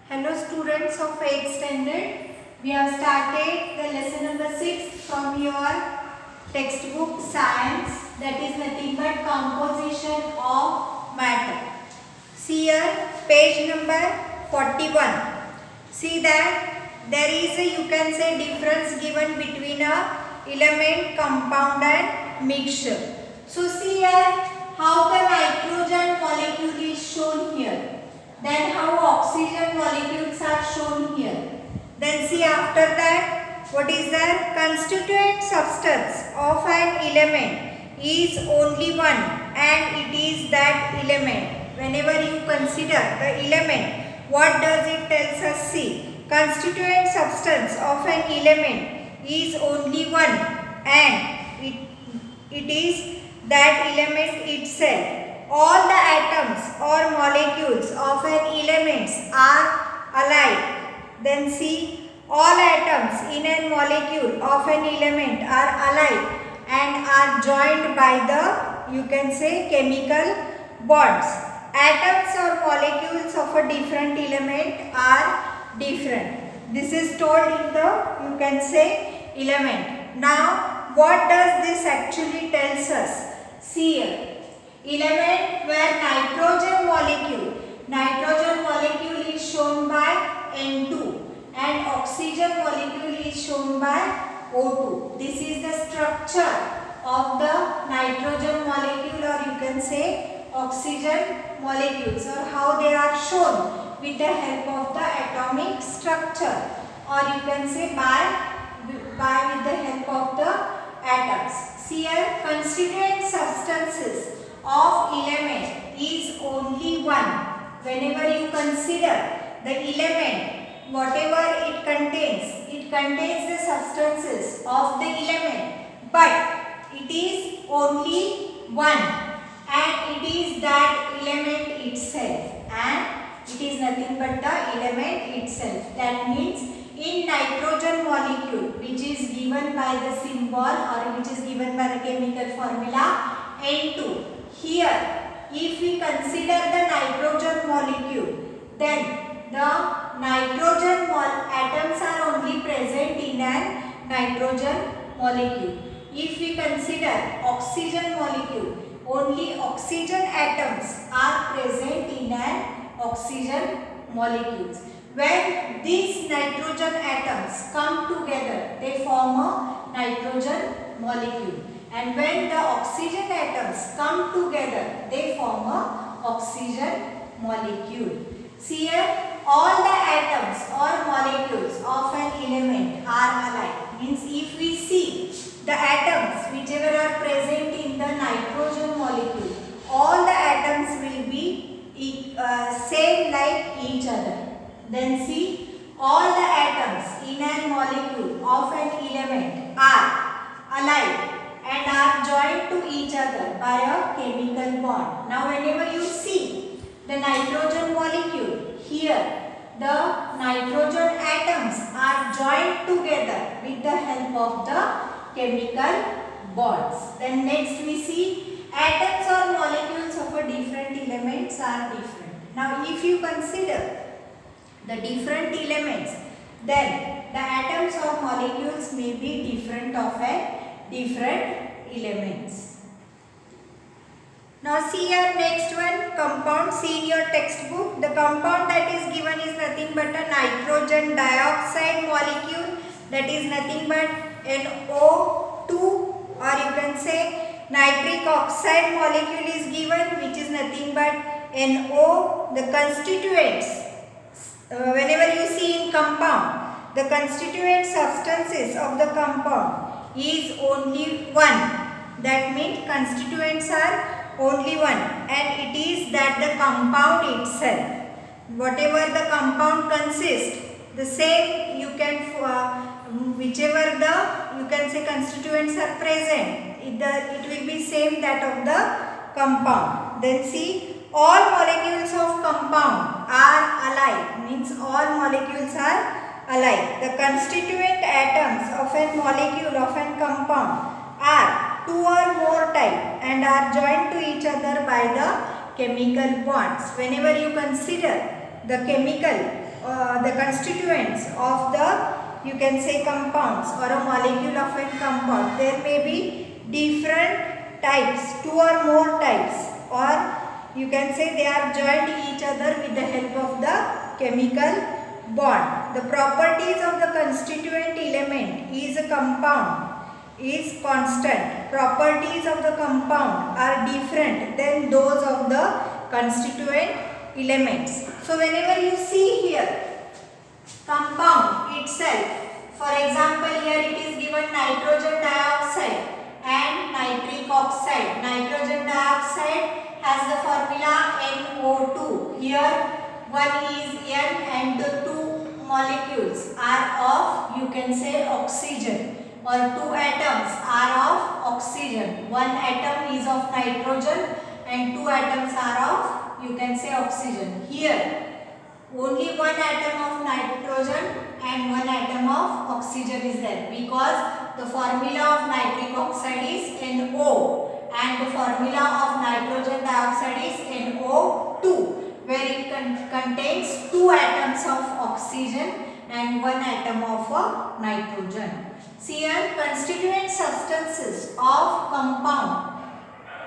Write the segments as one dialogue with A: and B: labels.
A: Hello students of 8th standard. We have started the lesson number 6 from your textbook science, that is nothing but composition of matter. See here page number 41. See that there is a, you can say, difference given between a element, compound and mixture. So see here how the nitrogen molecule is shown here. Then how oxygen molecules are shown here. Then see after that what is the constituent substance of an element is only one and it is that element. Whenever you consider the element, what does it tells us? See, constituent substance of an element is only one and it is that element itself. All the atoms or molecules of an element are alike. Then see, all atoms in a molecule of an element are alike and are joined by the, you can say, chemical bonds. Atoms or molecules of a different element are different. This is told in the, you can say, element. Now, what does this actually tells us? See here. Element where nitrogen molecule is shown by N2 and oxygen molecule is shown by O2. This is the structure of the nitrogen molecule, or you can say oxygen molecules, or how they are shown with the help of the atomic structure, or you can say by with the help of the atoms. See here, constituent substances of element is only one. Whenever you consider the element, whatever it contains the substances of the element, but it is only one and it is that element itself, and it is nothing but the element itself. That means in nitrogen molecule, which is given by the symbol or which is given by the chemical formula N2, here, if we consider the nitrogen molecule, then the nitrogen atoms are only present in an nitrogen molecule. If we consider oxygen molecule, only oxygen atoms are present in an oxygen molecules. When these nitrogen atoms come together, they form a nitrogen molecule. And when the oxygen atoms come together, they form a oxygen molecule. See here, all the atoms or molecules of an element are alike. Means if we see the atoms whichever are present in the nitrogen molecule, all the atoms will be same like each other. Then see, all the atoms in a molecule of an element are alike and are joined to each other by a chemical bond. Now whenever you see the nitrogen molecule, here the nitrogen atoms are joined together with the help of the chemical bonds. Then next we see atoms or molecules of a different elements are different. Now if you consider the different elements, then the atoms or molecules may be different of a different elements. Now see your next one, compound. See in your textbook, the compound that is given is nothing but a nitrogen dioxide molecule, that is nothing but NO2, or you can say nitric oxide molecule is given, which is nothing but NO. The constituents, whenever you see in compound, the constituent substances of the compound is only one. That means constituents are only one, and it is that the compound itself. Whatever the compound consists, the same you can, whichever the, you can say, constituents are present, it will be same that of the compound. Then see, all molecules of compound are alike, means all molecules are alike. The constituent atoms of a molecule of a compound are two or more type and are joined to each other by the chemical bonds. Whenever you consider the chemical, the constituents of the, you can say, compounds or a molecule of a compound, there may be different types, 2 or more types, or you can say they are joined each other with the help of the chemical bond. The properties of the constituent element is a compound is constant. Properties of the compound are different than those of the constituent elements. So whenever you see here compound itself, for example here it is given nitrogen dioxide and nitric oxide. Nitrogen dioxide has the formula NO2. Here one is N and the 2 molecules are of, you can say, oxygen, or 2 atoms are of oxygen. 1 atom is of nitrogen and 2 atoms are of, you can say, oxygen. Here only 1 atom of nitrogen and 1 atom of oxygen is there, because the formula of nitric oxide is NO and the formula of nitrogen dioxide is NO2, where it contains 2 atoms of oxygen and 1 atom of nitrogen. See here, constituent substances of compound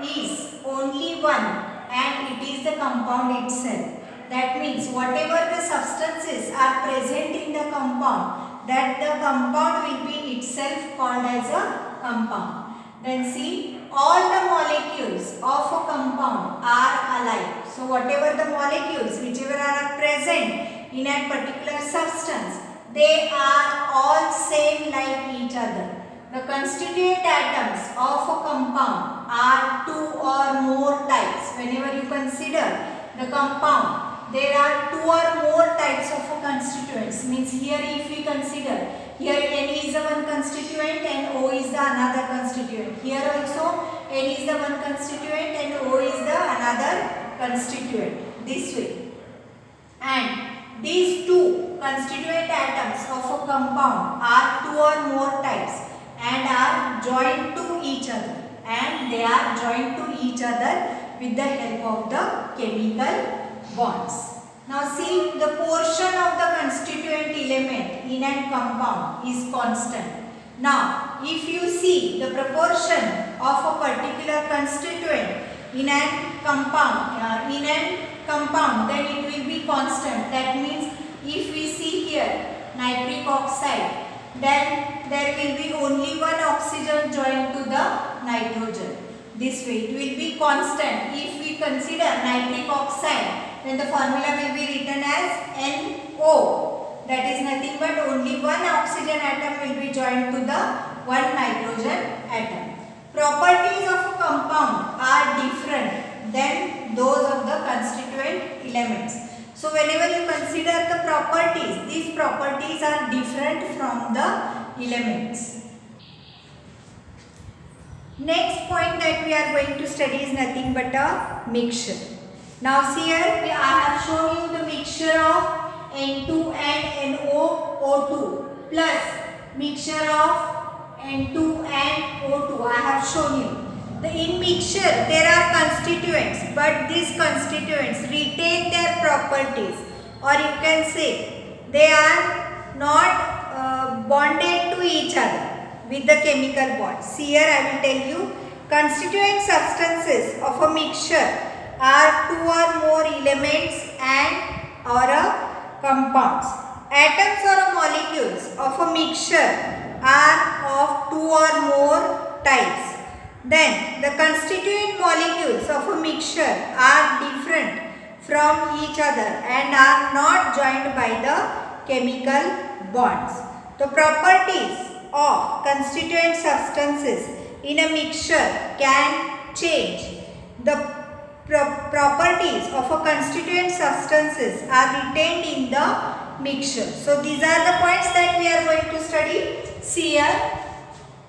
A: is only one, and it is the compound itself. That means whatever the substances are present in the compound, that the compound will be itself called as a compound. Then see, all the molecules of a compound are alike. So whatever the molecules whichever are present in a particular substance, they are all same like each other. The constituent atoms of a compound are 2 or more types. Whenever you consider the compound, there are 2 or more types of constituents. Means here if we consider, here N is the one constituent and O is the another constituent. Here also N is the one constituent and O is the another constituent. This way. And these 2 constituent atoms of a compound are 2 or more types and are joined to each other, and they are joined to each other with the help of the chemical bonds. Now see, the portion of the constituent element in a compound is constant. Now if you see the proportion of a particular constituent in a compound, then it will be constant. That means if we see here nitric oxide, then there will be only 1 oxygen joined to the nitrogen. This way it will be constant. If we consider nitric oxide, then the formula will be written as NO. That is nothing but only 1 oxygen atom will be joined to the 1 nitrogen atom. Properties of a compound are different than those of the constituent elements. So whenever you consider the properties, these properties are different from the elements. Next point that we are going to study is nothing but a mixture. Now see here, I have shown you the mixture of N2 and NO2 plus mixture of N2 and O2. I have shown you. In mixture there are constituents, but these constituents retain their properties, or you can say they are not bonded to each other with the chemical bonds. See here, I will tell you, constituent substances of a mixture are 2 or more elements and or a compounds. Atoms or molecules of a mixture are of 2 or more types. Then the constituent molecules of a mixture are different from each other and are not joined by the chemical bonds. The properties of constituent substances in a mixture can change. The properties of a constituent substances are retained in the mixture. So these are the points that we are going to study. See here,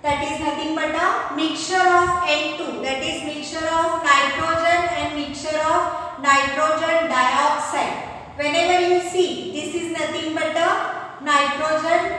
A: that is nothing but a mixture of N2, that is mixture of nitrogen and mixture of nitrogen dioxide. Whenever you see, this is nothing but a nitrogen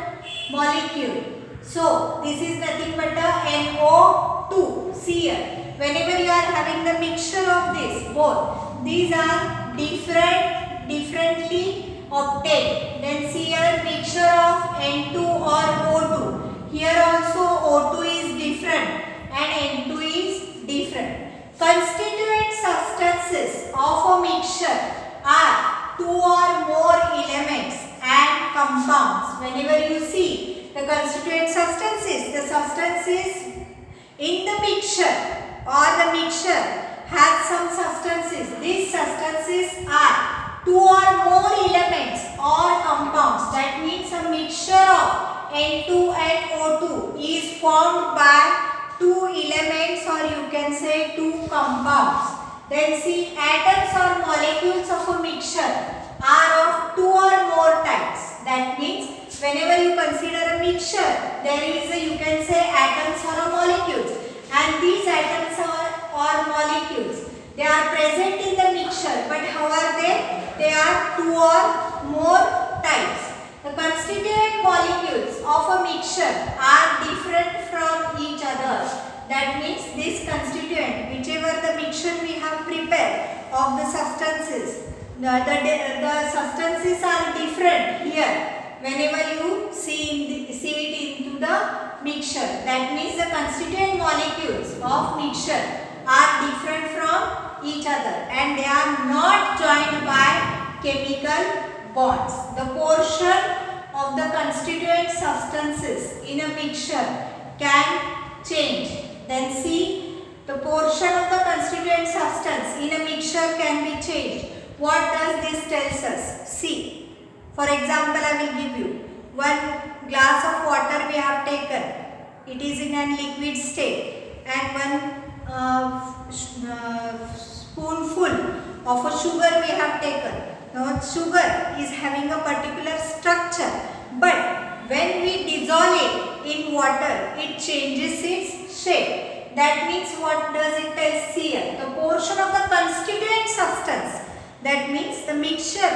A: molecule. So this is nothing but a NO2. See here, whenever you are having the mixture of this, both these are different differently obtained. Then see here mixture of N2 or O2. Here also O2 is different and N2 is different. Constituent substances of a mixture are two or more elements and compounds. Whenever you see the constituent substances, the substances in the mixture or the mixture has some substances. These substances are two or more elements or compounds. That means a mixture of N2 and O2 is formed by two elements, or you can say two compounds. Then see, atoms or molecules of a mixture are of two or more types. That means whenever you consider a mixture, there is a, you can say, atoms or molecules, and these atoms or molecules, they are present in the mixture, but how are they? They are two or more types. The constituent molecules of a mixture are different from each other. That means this constituent, whichever the mixture we have prepared of the substances, the substances are different here. Whenever you see it into the mixture, that means the constituent molecules of mixture are different from each other and they are not joined by chemical bonds. The portion of the constituent substances in a mixture can change. Then see, the portion of the constituent substance in a mixture can be changed. What does this tells us? See, for example, I will give you one glass of water we have taken. It is in a liquid state, and one spoonful of a sugar we have taken. Now sugar is having a particular structure, but when we dissolve it in water, it changes its shape. That means what does it tell here? The portion of the constituent substance, that means the mixture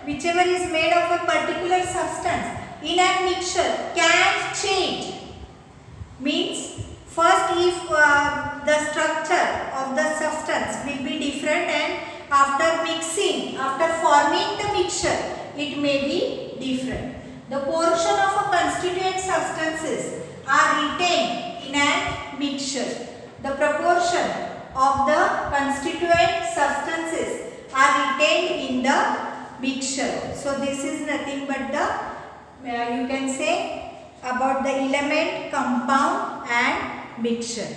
A: whichever is made of a particular substance in a mixture can change. Means first if the structure of the substance will be different, and after mixing, after forming the mixture, it may be different. The portion of a constituent substances are retained in a mixture. The proportion of the constituent substances are retained in the mixture. So this is nothing but the you can say about the element, compound and mixture.